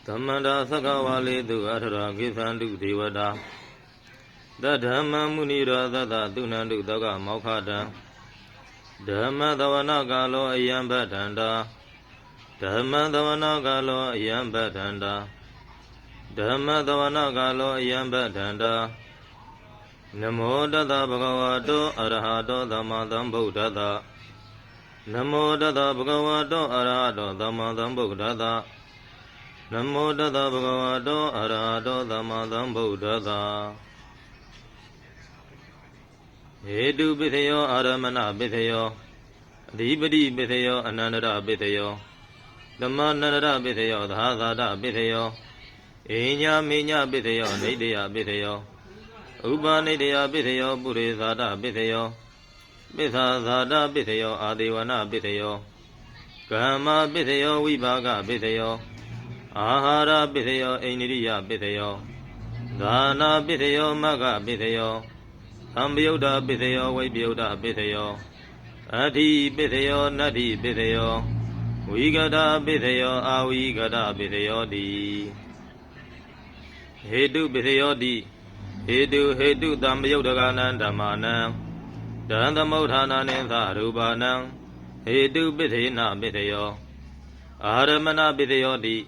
Dhammanda Sakawali tu Athara Kisandu Devada The Dhamma Munira Dada Dunandu Daga Maukada Dhamma Davanagalo Ayambadanda Dhamma Davanagalo Ayambadanda Dhamma Davanagalo Ayambadanda Namo Dada Bhagavato Arahato Dhammadam Buddhada Namo Dada Bhagavato Arahato Dhammadam Buddhada Namo Dada Bhagavato Arahato Dhammadam Buddhada Hedu Bithayo Aramana Bithayo Adhipati Bithayo Anandara Bithayo Dhammanandara Bithayo Dhazada Bithayo Inya Minya Bithayo Nidya Bithayo Upa Nidya Bithayo Purizada Bithayo Mithazada Bithayo Adivana Bithayo Kama Bithayo Vibhaga Bithayo Ahara Bithayo Ainiriya Bithayo Dhana Bithayo Maga Bithayo Ambiyuda Bithayo Vaibhyuda Bithayo Adi Bithayo Nadi Bithayo Vigada Bithayo Avigada Bithayo Di Hedu Bithayo Di Hedu Dhammayudaganam Dhammanam Dhandhamodhana Nintha Rupanam Hedu Bithena Bithayo Aramana Bithayo Di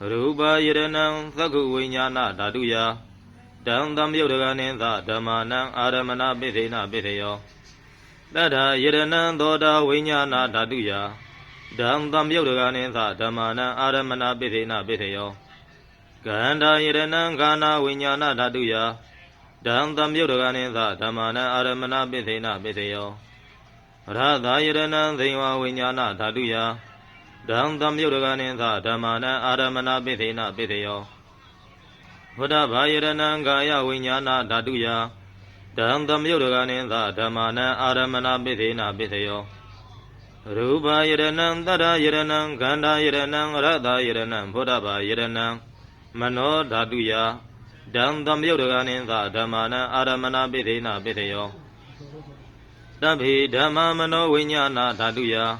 Rupa Yiranam Sakhu Vinyana Dhatuya Dhammayudaganintha Dhammanam Aramana Bithena Bithayo Dada Yiranam Dhoda Vinyana Dhatuya Dhammayudaganintha Dhammanam Aramana Bithena Bithayo Ganda Yiranam Gana Vinyana Dhatuya Dhammayudaganintha Dhammanam Aramana Bithena Bithayo Radha Yiranam Deva Vinyana Dhatuya Dhammayudaganintha Dhammanam Aramana Bithena Bithayo Buddha Bhayiranam Gaya Vinyana Dhatuya Dhammayudaganintha Dhammanam Aramana Bithena Bithayo Rupa Yiranam Tada Yiranam Ganda Yiranam Radha Yiranam Buddha Bhayiranam Mano Dhatuya Dhammayudaganintha Dhammanam Aramana Bithena Bithayo Dabhi Dhamma Mano Vinyana Dhatuya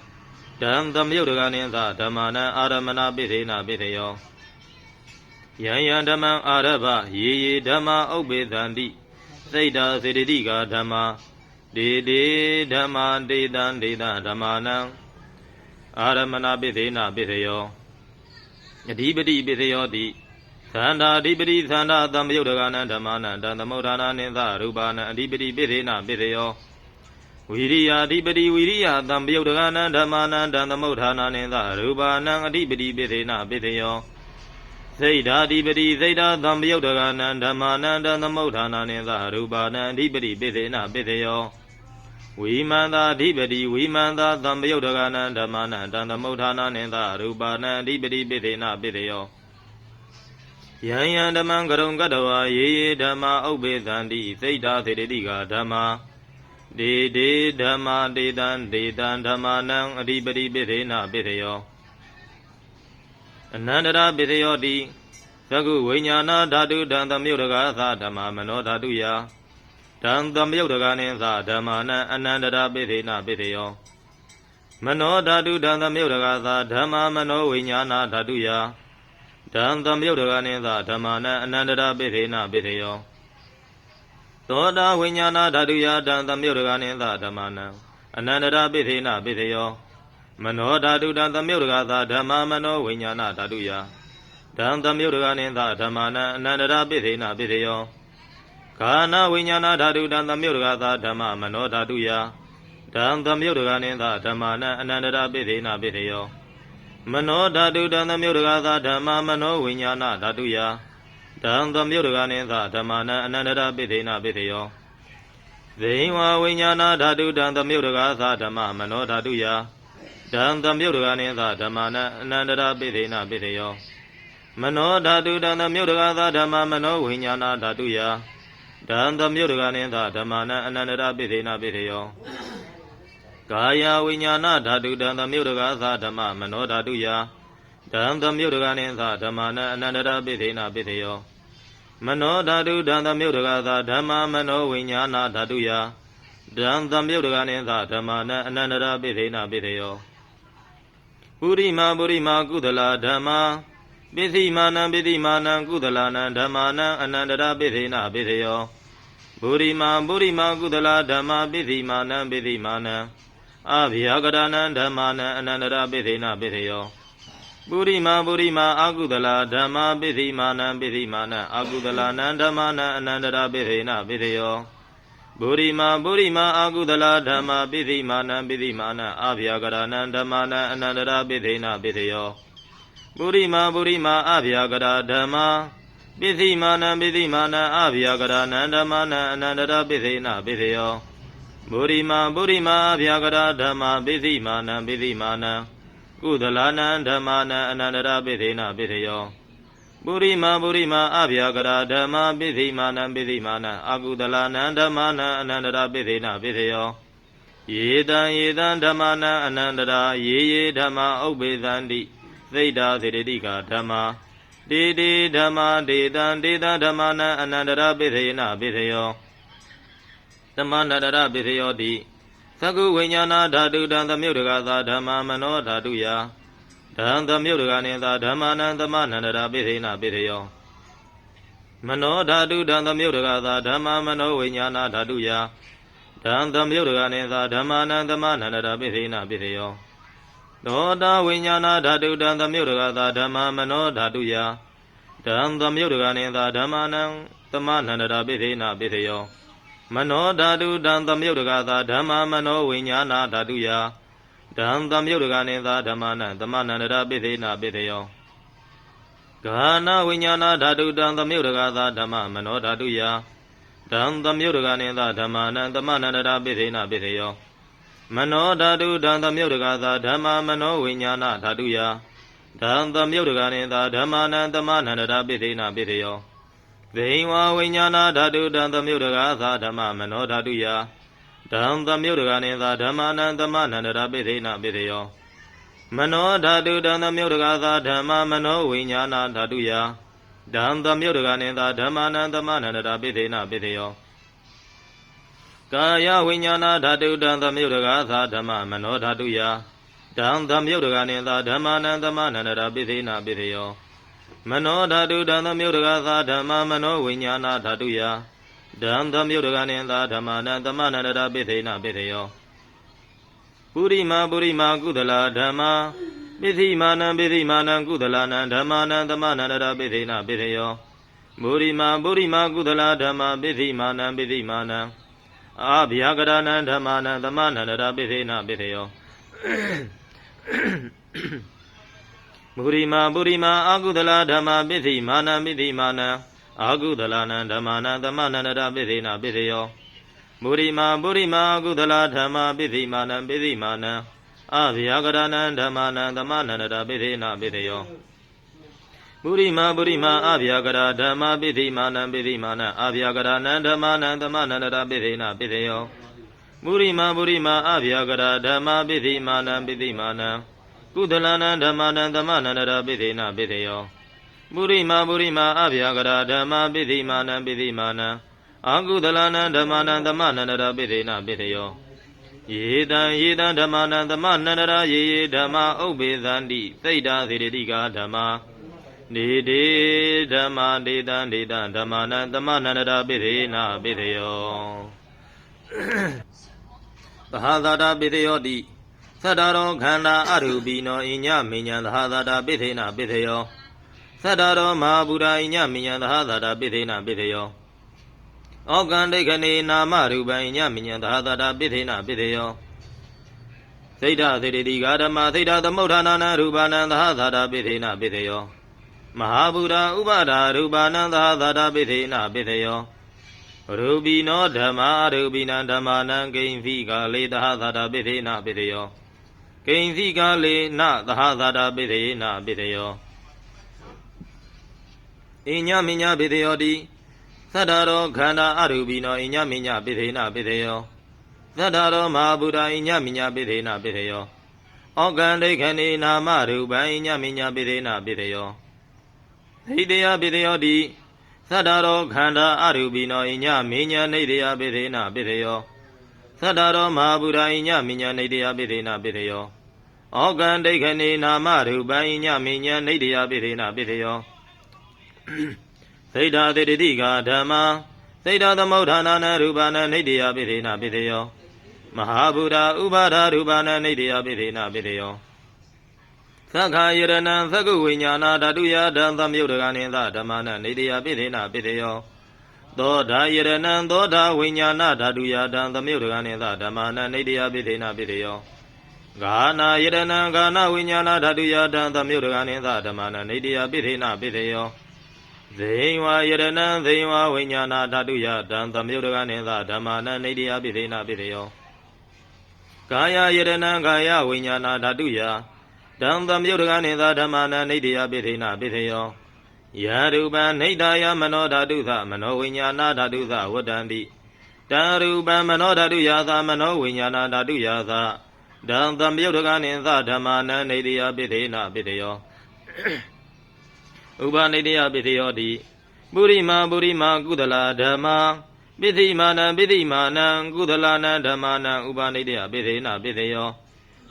Dhammayudaganintha Dhammanam Aramana Bithena Bithayo Yaya Dhamma Arabha Ye Dhamma Ubedhandi Saida Siddhika Dhamma Dede Dhamma Dedan Dhammanam Aramana Bithena Bithayo Adhipati Bithayo Di Thanda Adhipati Thanda Dhammayudaganam Dhammanam Dhammadana Nintha Rupana Adhipati Bithena Bithayo Viriya Adhipati Viriya Dhammayudaganam Dhammanam Dhammadana Nintha Rupana Adhipati Bithena Bithayo Saida Adhipati Saida Dhammayudaganam Dhammanam Dhammadana Nintha Rupana Adhipati Bithena Bithayo Vimanda Adhipati Vimanda Dhammayudaganam Dhammanam Dhammadana Nintha Rupana Adhipati Bithena Bithayo Yaya Dhammam Karung Kadawa Ye Dhamma Ubedhandi Saida Siddhika Dhamma Dede Dhamma Dedan Dhammanam Adhipati Bithena Bithayo Anandara Bithayo Di Sakhu Vinyana Dhatu Dhammayudagatha Dhamma Mano Dhatuya Dhammayudaganintha Dhammanam Anandara Bithena Bithayo Mano Dhatu Dhammayudagatha Dhamma Mano Vinyana Dhatuya Dhammayudaganintha Dhammanam Anandara Bithena Bithayo Thoda Vinyana Dhatuya Dhammayudaganintha Dhammanam Anandara Bithena Bithayo Mano Dhatu Dhammayudagatha Dhamma Mano Vinyana Dhatuya Dhammayudaganintha Dhammanam Anandara Bithena Bithayo Kana Vinyana Dhatu Dhammayudagatha Dhamma Mano Dhatuya Dhammayudaganintha Dhammanam Anandara Bithena Bithayo Mano Dhatu Dhammayudagatha Dhamma Mano Vinyana Dhatuya Dhammayudaganintha Dhammanam Anandara Bithena Bithayo Deva Vinyana Dhatu Dhammayudagatha Dhamma Mano Dhatuya Dhammayudaganintha Dhammanam Anandara Bithena Bithayo Mano Dhatu Dhammayudagatha Dhamma Mano Vinyana Dhatuya Dhammayudaganintha Dhammanam Anandara Bithena Bithayo Kaya Vinyana Dhatu Dhammayudagatha Dhamma Mano Dhatuya Dhammayudaganintha Dhammanam Anandara Bithena Bithayo Mano Dhatu Dhammayudagatha Dhamma Mano Vinyana Dhatuya Dhammayudaganintha Dhammanam Anandara Bithena Bithayo Purima Purima Kudala Dhamma ပိသိမာနံပိသိမာနံကုသလနံဓမ္မာနံအနန္တရာပိသေနပိသေယောဗုရိမာကုသလဓမ္မာပိသိမာနံပိသိမာနံအဘိယကရဏံဓမ္မာနံအနန္တရာပိသေနပိသေယောပုရိမာအာကုသလဓမ္မာပိသိမာနံပိသိမာနံအာကုသလနံဓမ္မာနံအနန္တရာပိသေနပိသေယောဗုရိမာအာကုသလဓမ္မာပိသိမာနံပိသိမာနံအဘိယကရဏံဓမ္မာနံအနန္တရာပိသေနပိသေယောပုရိမာအဘိယကရဓမ္မာပိသိမာနံပိသိမာနံအဘိယကရဏံဓမ္မာနံအနန္တရာပိသေနပိသေယောဗုရိမာအဘိယကရဓမ္မာပိသိမာနံပိသိမာနံကုသလနံဓမ္မာနံအနန္တရာပိသေနပိသေယောပုရိမာအဘိယကရဓမ္မာပိသိမာနံပိသိမာနံအကုသလနံဓမ္မာနံအနန္တရာပိသေနပိသေယောယေတံဓမ္မာနံအနန္တရာယေဓမ္မာဥပ္ပေသန္တိသိတ္တာစေတတိကဓမ္မာတေဓမ္မာဒေတံဓမ္မာနံအနန္တရာပိသေနပိသေယောသမန္တရာပိသေယောတိသကုဝိညာဏဓာတုတံသမယုတ်တကသာဓမ္မာမနောဓာတုယဓံသမယုတ်တကနေသာဓမ္မာနံသမန္တရာပိသေနပိသေယောမနောဓာတုတံသမယုတ်တကသာဓမ္မာမနောဝိညာဏဓာတုယဓံသမယုတ်တကနေသာဓမ္မာနံသမန္တရာပိသေနပိသေယောသောတာဝိညာဏဓာတုတံသမယုတ်တကသာဓမ္မာမနောဓာတုယဓံသမယုတ်တကနေသာဓမ္မာနံသမန္တရာပိသေနပိသေယောမနောဓာတုတံသမယုတ်တကသာဓမ္မာမနောဝိညာဏဓာတုယဓံသမယုတ်တကနေသာဓမ္မာနံသမန္တရာပိသေနပိသေယောဂာနဝိညာဏဓာတုတံသမယုတ်တကသာဓမ္မာမနောဓာတုယဓံသမယုတ်တကနေသာဓမ္မာနံသမန္တရာပိသေနပိသေယောမနောဓာတုတံသမယုတ်တကသာဓမ္မာမနောဝိညာဏဓာတုယဓံသမယုတ်တကနေသာဓမ္မာနံသမန္တရာပိသေနပိသေယောဗိဝဝိညာဏဓာတုတံသမယုတ်တကသာဓမ္မာမနောဓာတုယဓံသမယုတ်တကနေသာဓမ္မာနံသမန္တရာပိသေနပိသေယောမနောဓာတုတံသမယုတ်တကသာဓမ္မာမနောဝိညာဏဓာတုယဓံသမယုတ်တကနေသာဓမ္မာနံသမန္တရာပိသေနပိသေယောကာယဝိညာဏဓာတုတံသမယုတ်တကသာဓမ္မာမနောဓာတုယဓံသမယုတ်တကနေသာဓမ္မာနံသမန္တရာပိသေနပိသေယောမနောဓာတုတံသမယုတ်တကသာဓမ္မာမနောဝိညာဏဓာတုယဓံသမယုတ်တကနေသာဓမ္မာနံသမန္တရာပိသေနပိသေယောပုရိမာကုသလဓမ္မာပိသိမာနံကုသလနံဓမ္မာနံသမန္တရာပိသေနပိသေယောဗုရိမာကုသလဓမ္မာပိသိမာနံအာဘိယကရဏံဓမ္မာနံသမန္တရာပိသေနပိသေယောဗုရိမာအာကုသလဓမ္မာပိသိမာနံအာကုသလနံဓမ္မာနံသမန္တရာပိသေနပိသေယောဗုရိမာအာကုသလဓမ္မာပိသိမာနံအာဘိယကရဏံဓမ္မာနံသမန္တရာပိသေနပိသေယောဗုရိမာအာဘိယကရဓမ္မာပိသိမာနံအာဘိယကရဏံဓမ္မာနံသမန္တရာပိသေနပိသေယောဗုရိမာအာဘိယကရဓမ္မာပိသိမာနံကုသလနံဓမ္မာနံသမန္တရာပိသေနပိသေယောဗုရိမာအာဘိယကရဓမ္မာပိသိမာနံအာကုသလနံဓမ္မာနံသမန္တရာပိသေနပိသေယောယေတံဓမ္မာနံသမန္တရာယေဓမ္မာဥပ္ပေသန္တိသိတ္တာစေတတိကဓမ္မာဒေဓမ္မာဒေတံဓမ္မာနံသမန္တရာပိသေနပိသေယောသဟသာတာပိသေယောတိသတ္တရောခန္ဓာအရူပိနောဣညမိညာသဟသာတာပိသေနပိသေယောသတ္တရောမဟာဗုဒ္ဓဣညမိညာသဟသာတာပိသေနပိသေယောဩကံဒိဋ္ဌနေနာမရူပံဣညမိညာသဟသာတာပိသေနပိသေယောသိတ္တသေတတိကာဓမ္မသိတ္တသမုဋ္ဌာနာနံရူပနံသဟသာတာပိသေနပိသေယောမဟာဗုဒ္ဓဥပါဒာရူပနံသဟသာတာပိသေနပိသေယောရူပိနောဓမ္မာရူပိနံဓမ္မာနံကိဉ္စီကာလေသဟသာတာပိသေနပိသေယောကိဉ္စီကာလေနသဟသာတာပိသေနပိသေယောဣညမိညာပိသေယောတိသတ္တရောခန္ဓာအရူပိနောဣညမိညာပိသေနပိသေယောသတ္တရောမဟာဗုဒ္ဓဣညမိညာပိသေနပိသေယောဩကံဒိဋ္ဌနေနာမရူပံဣညမိညာပိသေနပိသေယောဒိဋ္ဌယပိသေယောတိသတ္တရောခန္ဓာအရူပိနောဣညမိညာနေတယပိသေနပိသေယောသတ္တရောမဟာဗုဒ္ဓဣညမိညာနေတယပိသေနပိသေယောဩ ဩကံဒိဋ္ဌနေနာမရူပံညမေညံနေတယပိသေနပိသေယောသိတာတေတိကဓမ္မာသိတာသမုဋ္ဌာနာနရူပနာနေတယပိသေနပိသေယောမဟာဗုဒ္ဓဥပါဒရူပနာနေတယပိသေနပိသေယောသက္ခာယရဏံသက္ကုဝိညာဏဓာတုယဓမ္သမယုတ်တကနိသဓမ္မနနေတယပိသေနပိသေယောသောဓာယရဏံသောဓာဝိညာဏဓာတုယဓမ္သမယုတ်တကနိသဓမ္မနနေတယပိသေနပိသေယောဂာနာယရဏံဂာနဝိညာဏဓာတုယဓမ္သမယုတ်တကနိသဓမ္မနနေတယပိသေနပိသေယောဇိဝယရဏံဇိဝဝိညာဏဓာတုယဓမ္သမယုတ်တကနိသဓမ္မနနေတယပိသေနပိသေယောကာယယရဏံကာယဝိညာဏဓာတုယဓမ္သမယုတ်တကနိသဓမ္မနနေတယပိသေနပိသေယောယရူပံနေတယမနောဓာတုသမနောဝိညာဏဓာတုသဝတ္တန္တိတရူပံမနောဓာတုယသမနောဝိညာဏဓာတုယသဓမ္သမယုတ်တကနိသဓမ္မနနေတယပိသေနပိသေယောဥပနိတယပိသေယောတိပုရိမာကုသလဓမ္မာပိသိမာနံကုသလနံဓမ္မာနံဥပနိတယပိသေနပိသေယော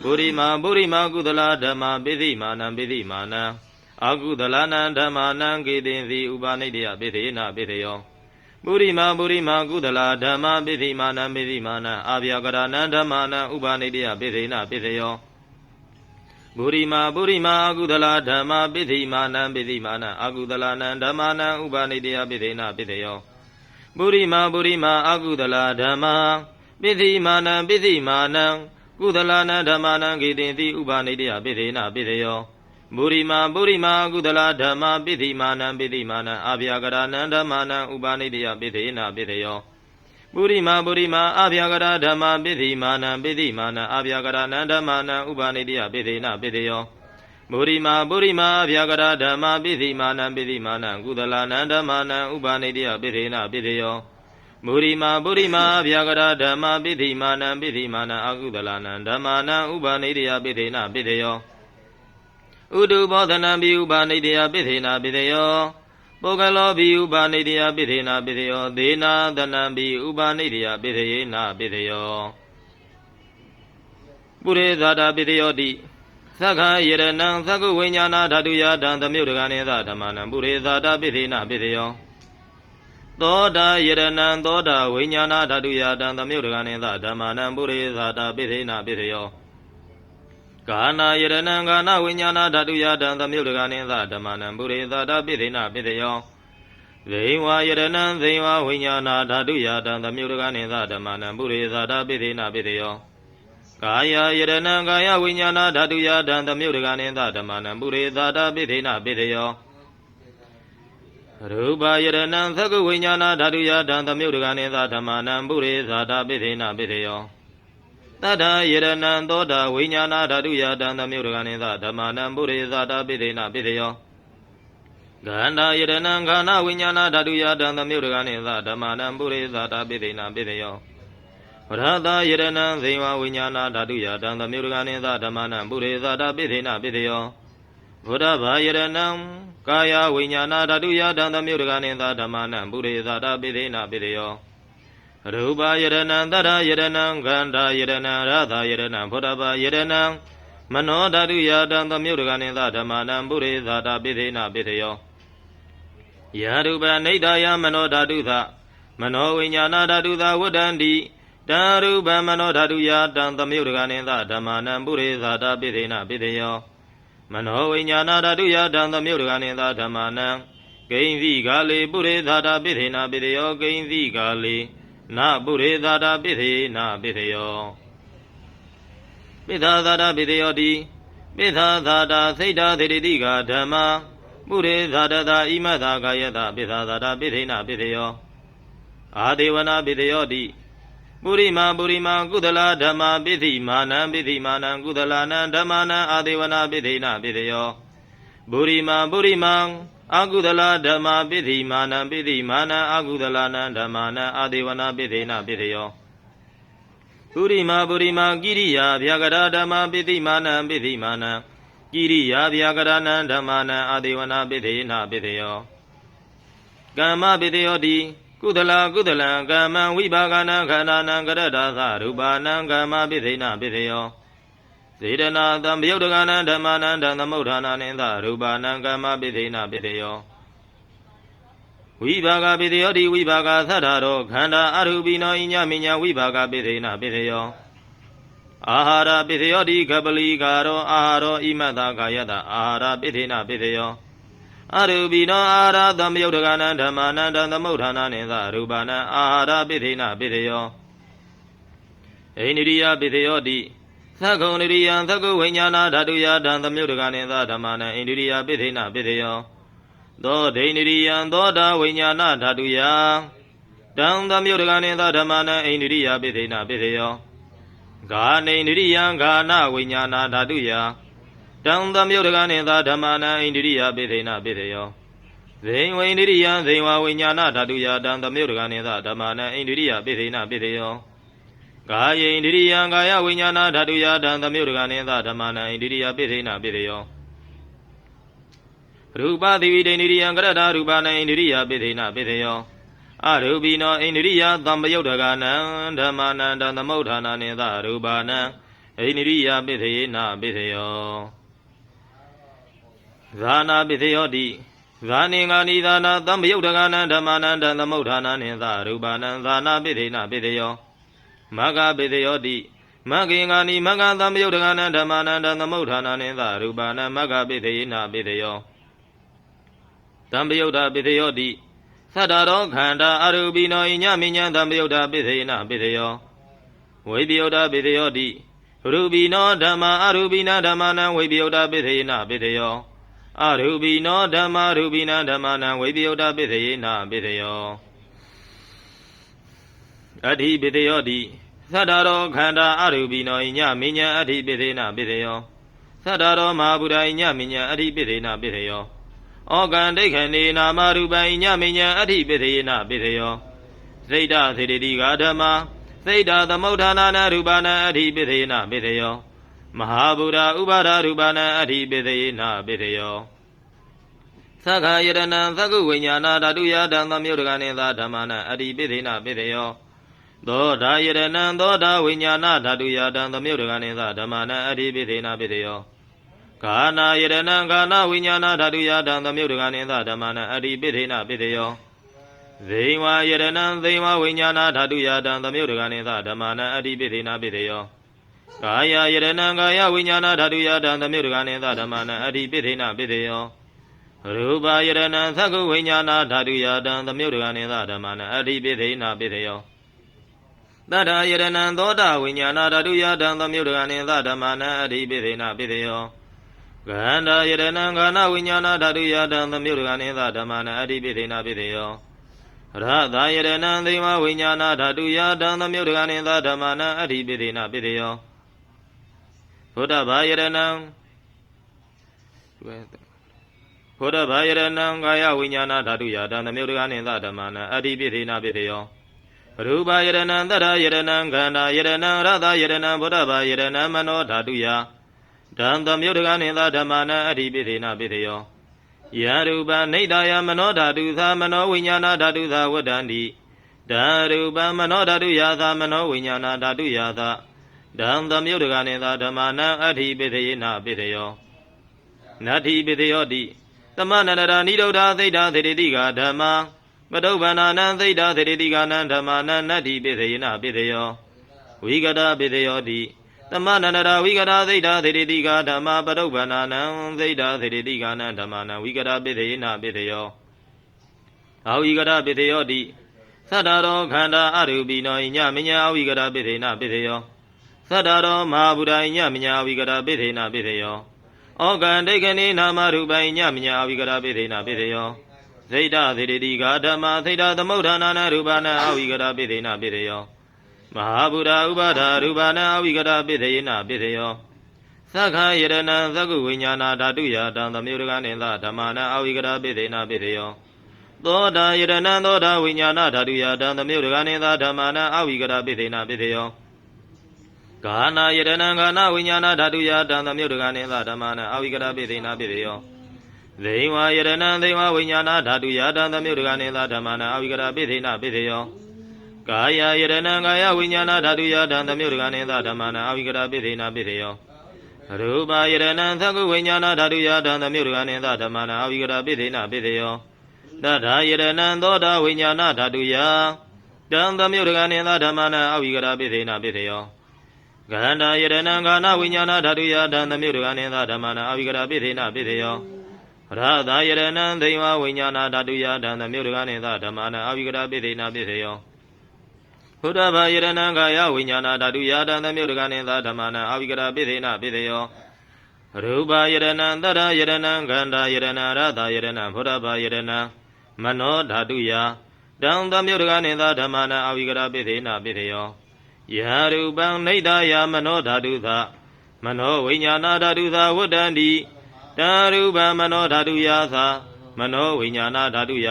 ပုရိမာကုသလဓမ္မာပိသိမာနံအကုသလနံဓမ္မာနံကေတိံစီဥပနိတယပိသေနပိသေယောပုရိမာကုသလဓမ္မာပိသိမာနံအာဗျာကရဏံဓမ္မာနံဥပနိတယပိသေနပိသေယောပုရိမာအကုသလဓမ္မာပိသိမာနံအကုသလနံဓမ္မာနံဥပနိတယပိသေနပိသေယောပုရိမာအကုသလဓမ္မာပိသိမာနံကုသလနံဓမ္မာနံကေတိံစီဥပနိတယပိသေနပိသေယောပုရိမာအကုသလဓမ္မာပိသိမာနံအာဗျာကရဏံဓမ္မာနံဥပနိတယပိသေနပိသေယောပုရိမာအာဗျာကရဓမ္မာပိသိမာနံအာဗျာကရဏံဓမ္မာနံဥပနိတယပိသေနပိသေယောပုရိမာအာဗျာကရဓမ္မာပိသိမာနံကုသလနံဓမ္မာနံဥပနိတယပိသေနပိသေယောပုရိမာအာဗျာကရဓမ္မာပိသိမာနံအကုသလနံဓမ္မာနံဥပနိတယပိသေနပိသေယောဥတုဘောဓနံပိဥပနိတယပိသေနပိသေယောပုဂ္ဂလောပိဥပနိတယပိသေနပိသေယောဒေနာသနံပိဥပနိတယပိသေနပိသေယောပုရိသတာပိသေယောတိသက္ခာယရဏံသက္ကုဝိညာဏဓာတုယဓမ္သမယုတ်တကနိသဓမ္မနံပုရိသတာပိသေနပိသေယောသောတာယရဏံသောတာဝိညာဏဓာတုယဓမ္သမယုတ်တကနိသဓမ္မနံပုရိသတာပိသေနပိသေယောကာနာယရဏံကာနဝိညာဏဓာတုယဓမ္သမယုတ်တကနိသဓမ္မနံပုရိသတာပိသေနပိသေယောဇိဝယရဏံဇိဝဝိညာဏဓာတုယဓမ္သမယုတ်တကနိသဓမ္မနံပုရိသတာပိသေနပိသေယောကာယယရဏံကာယဝိညာဏဓာတုယဓမ္သမယုတ်တကနိသဓမ္မနံပုရိသတာပိသေနပိသေယောရူပယရဏံသက္ကုဝိညာဏဓာတုယဓမ္သမယုတ်တကနိသဓမ္မနံပုရိသတာပိသေနပိသေယောတတ္ထယရဏံသောတာဝိညာဏဓာတုယဓမ္သမယုတ်တကနိသဓမ္မာနံပုရိသတာပိသေနပိသေယောဂန္ဓာယရဏံခန္ဓာဝိညာဏဓာတုယဓမ္သမယုတ်တကနိသဓမ္မာနံပုရိသတာပိသေနပိသေယောဝရတယရဏံဇိဝဝိညာဏဓာတုယဓမ္သမယုတ်တကနိသဓမ္မာနံပုရိသတာပိသေနပိသေယောဘုဒ္ဓဘာယရဏံကာယဝိညာဏဓာတုယဓမ္သမယုတ်တကနိသဓမ္မာနံပုရိသတာပိသေနပိသေယောရူပယရဏံတတ္ထယရဏံခန္ဓာယရဏံရသယရဏံဘုဒ္ဓဘာယရဏံမနောဓာတုယဓမ္သမယုတ်တကနိသဓမ္မာနံပုရိသတာပိသေနပိသေယောယရူပနေတယမနောဓာတုသမနောဝိညာဏဓာတုသဝတ္တန္တိတရူပမနောဓာတုယဓမ္သမယုတ်တကနိသဓမ္မာနံပုရိသတာပိသေနပိသေယောမနောဝိညာဏဓာတုယဓမ္သမယုတ်တကနိသဓမ္မာနံဂိဉ္စီကာလေပုရိသတာပိသေနပိသေယောဂိဉ္စီကာလေနာပုရိသတာပိသေနပိသေယောပိသသာတာပိသေယောတိပိသသာတာစိတ်တာသေတိကဓမ္မာပုရိသတာသာဣမသာကာယတပိသသာတာပိသေနပိသေယောအာဒေဝနာပိသေယောတိပုရိမာကုသလဓမ္မာပိသိမာနံကုသလနံဓမ္မာနံအာဒေဝနာပိသေနပိသေယောပုရိမာအကုသလဓမ္မာပိသိမာနံအကုသလနံဓမ္မာနံအာဒေဝနာပိသေနပိသေယောပုရိမာကိရိယာဗျာကရဓမ္မာပိသိမာနံကိရိယာဗျာကရဏံဓမ္မာနံအာဒေဝနာပိသေနပိသေယောကမ္မပိသေယောတိကုသလံကမ္မံဝိပါကနံခန္ဓာနံကရတသရူပနံကမ္မပိသေနပိသေယော စေတနာသံယုတ်တကနံဓမ္မနံဓမ္သမုဋ္ဌာနာနိသရူပနံကမ္မပိသေနပိသေယောဝိဘာဂပိသေယောတိဝိဘာဂသတ္တရောခန္ဓာအရူပိနောဣညမိညာဝိဘာဂပိသေနပိသေယောအာဟာရပိသေယောတိကပလီကာရောအာဟာရောဣမတ္တကာယတအာဟာရပိသေနပိသေယောအရူပိနောအာဟာရသံယုတ်တကနံဓမ္မနံဓမ္သမုဋ္ဌာနာနိသရူပနံအာဟာရပိသေနပိသေယောဣန္ဒိယပိသေယောတိသက္ကုံဣရိယံသက္ကုဝိညာဏဓာတုယဓမ္သမယုတ်တကနိသဓမ္မနံဣန္ဒိယပိသေနပိသေယောသောဒိန္ဒိယံသောတာဝိညာဏဓာတုယဓမ္သမယုတ်တကနိသဓမ္မနံဣန္ဒိယပိသေနပိသေယောဂာနိန္ဒိယံဂာနဝိညာဏဓာတုယဓမ္သမယုတ်တကနိသဓမ္မနံဣန္ဒိယပိသေနပိသေယောဇိဝိန္ဒိယံဇိဝဝိညာဏဓာတုယဓမ္သမယုတ်တကနိသဓမ္မနံဣန္ဒိယပိသေနပိသေယောကာယေဣန္ဒိယံကာယဝိညာဏဓာတုယဓမ္သမယုတ်တကနိသဓမ္မနံဣန္ဒိယပိသေနပိသေယောရူပတိဝိဒိန္ဒိယံကရတရူပနံဣန္ဒိယပိသေနပိသေယောအရူပိနောဣန္ဒိယသံယုတ်တကနံဓမ္မနံဓမ္သမုဋ္ဌာနာနိသရူပနံဣန္ဒိယပိသေနပိသေယောဇာနာပိသေယောတိဇာနိငါနိဇာနာသံယုတ်တကနံဓမ္မနံဓမ္သမုဋ္ဌာနာနိသရူပနံဇာနာပိသေနပိသေယောမဂ္ဂပိသေယောတိမဂ္ဂင်္ဂာနိမဂ္ဂသံယုတ်တကနံဓမ္မနံဓမ္သမုဋ္ဌာနာနိသရူပနံမဂ္ဂပိသေနပိသေယောသံယုတ်တာပိသေယောတိသတ္တရောခန္ဓာအရူပိနောဣညမိညာသံယုတ်တာပိသေနပိသေယောဝိပယုတ်တာပိသေယောတိရူပိနောဓမ္မာအရူပိနဓမ္မနံဝိပယုတ်တာပိသေနပိသေယောအရူပိနောဓမ္မာရူပိနဓမ္မနံဝိပယုတ်တာပိသေနပိသေယောအဋ္ဌိပိသေယောတိသတ္တရောခန္ဓာအရူပိနောဣညမိညာအဋ္ဌိပိသေနပိသေယောသတ္တရောမဟာဗုဒ္ဓဣညမိညာအဋ္ဌိပိသေနပိသေယောဩကံဒိဋ္ဌိနေနာမရူပံဣညမိညာအဋ္ဌိပိသေနပိသေယောစိတ်တသေတိတိကဓမ္မာစိတ်တသမုဋ္ဌာနာနရူပနံအဋ္ဌိပိသေနပိသေယောမဟာဗုဒ္ဓဥပါဒရူပနံအဋ္ဌိပိသေနပိသေယောသက္ခာယတနံသက္ကုဝိညာဏဓာတုယဓမ္သမယုတ်တကနိသဓမ္မနံအဋ္ဌိပိသေနပိသေယောသောဓာယတနံသောဓာဝိညာဏဓာတုယဓမ္သမယုတ်တကနိသဓမ္မနံအဋ္ဌိပိသေနပိသေယောဂာနာယတနံဂာနဝိညာဏဓာတုယဓမ္သမယုတ်တကနိသဓမ္မနံအဋ္ဌိပိသေနပိသေယောဇိဝယတနံဇိဝဝိညာဏဓာတုယဓမ္သမယုတ်တကနိသဓမ္မနံအဋ္ဌိပိသေနပိသေယောကာယယတနံကာယဝိညာဏဓာတုယဓမ္သမယုတ်တကနိသဓမ္မနံအဋ္ဌိပိသေနပိသေယောရူပယတနံသက္ကုဝိညာဏဓာတုယဓမ္သမယုတ်တကနိသဓမ္မနံအဋ္ဌိပိသေနပိသေယောတတ္ထာယတနံသောတာဝိညာဏဓာတုယဓမ္သမယုတ်တကနိသဓမ္မနံအဋ္ဌိပိသေနပိသေယောကန္တာယတနံဂာနဝိညာဏဓာတုယဓမ္သမယုတ်တကနိသဓမ္မနံအဋ္ဌိပိသေနပိသေယောရသယတနံသေဝဝိညာဏဓာတုယဓမ္သမယုတ်တကနိသဓမ္မနံအဋ္ဌိပိသေနပိသေယောဘုဒ္ဓဘာယတနံဘုဒ္ဓဘာယတနံကာယဝိညာဏဓာတုယဓမ္သမယုတ်တကနိသဓမ္မနံအဋ္ဌိပိသေနပိသေယောရူပယတနံတတ္ထာယတနံခန္ဓာယတနံရသယတနံဘုဒ္ဓဘာယတနံမနောဓာတုယဓမ္သမယုတ်တကနိသဓမ္မနံအဋ္ဌိပိသေနပိသေယောယရူပနိဒာယမနောဓာတုသမနောဝိညာဏဓာတုသဝတ္တန္တိဓာရူပမနောဓာတုယသမနောဝိညာဏဓာတုယသဓမ္သမယုတ်တကနိသဓမ္မနံအဋ္ဌိပိသေနပိသေယောနတ္ထိပိသေယောတိသမနန္တရာနိဒုဒ္ဓသိတ္တသေတိကဓမ္မာပတုပ္ပန္နာနံသိတ္တသေတိကနံဓမ္မာနံနတ္ထိပိသေနပိသေယောဝိကတပိသေယောတိသမနန္တရာဝိကတသိတ္တသေတိကဓမ္မာပတုပ္ပန္နာနံသိတ္တသေတိကနံဓမ္မာနံဝိကတပိသေနပိသေယောအဝိကတပိသေယောတိသတ္တရောခန္ဓာအရူပိနောဣညမညာအဝိကတပိသေနပိသေယောသတ္တရောမဟာဗုဒ္ဓဣညမညာအဝိကတပိသေနပိသေယောဩကံဒိဋ္ဌိနေနာမရူပဣညမညာအဝိကတပိသေနပိသေယောစိတ်တသေတိကဓမ္မာစိတ်တသမုဋ္ဌာနာနရူပနံအဝိကတပိသေနပိသေယောမဟာဗုဒ္ဓဥပါဒရူပနံအဝိကတပိသေနပိသေယောသက္ခာယတနံသက္ကုဝိညာဏဓာတုယဓမ္သမယုတ်တကနိသဓမ္မနံအဝိကတပိသေနပိသေယောသောတာယတနံသောတာဝိညာဏဓာတုယဓမ္သမယုတ်တကနိသဓမ္မနံအဝိကတပိသေနပိသေယောဂာနာယတနံဂာနဝိညာဏဓာတုယဓမ္သမယုတ်တကနိသဓမ္မနံအဝိကတပိသေနပိသေယောဇိဝယတနံဇိဝဝိညာဏဓာတုယဓမ္သမယုတ်တကနိသဓမ္မနံအဝိကတပိသေနပိသေယောကာယယတနံကာယဝိညာဏဓာတုယဓမ္သမယုတ်တကနိသဓမ္မနံအဝိကတပိသေနပိသေယော ရူပယရဏံသက္ကုဝိညာဏဓာတုယတံသမြုဒ္ဒကနိသဓမ္မနာအဝိကရပိသေနပိသေယောတထာယရဏံသောတာဝိညာဏဓာတုယတံသမြုဒ္ဒကနိသဓမ္မနာအဝိကရပိသေနပိသေယောဂန္ဓာယရဏံဂာနဝိညာဏဓာတုယတံသမြုဒ္ဒကနိသဓမ္မနာအဝိကရပိသေနပိသေယောရသယရဏံဒိဝဝိညာဏဓာတုယတံသမြုဒ္ဒကနိသဓမ္မနာအဝိကရပိသေနပိသေယောဘုဒ္ဓဘာယရဏံကာယဝိညာဏဓာတုယတံသမြုဒ္ဒကနိသဓမ္မနာအဝိကရပိသေနပိသေယောရူပယရဏံတတ္ထယရဏံဂန္ဓာယရဏံရသယရဏံဘုဒ္ဓဘာယရဏံမနောဓာတုယတံသမြုဒ္ဒကနိသဓမ္မနာအဝိကရပိသေနပိသေယောယရူပံနိဒာယမနောဓာတုသမနောဝိညာဏဓာတုသဝတ္တန္တိတံရူပံမနောဓာတုယသမနောဝိညာဏဓာတုယ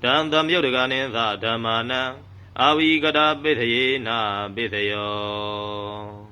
တံသမြုဒ္ဒကနိသဓမ္မနာအဝိကရပိသေနပိသေယော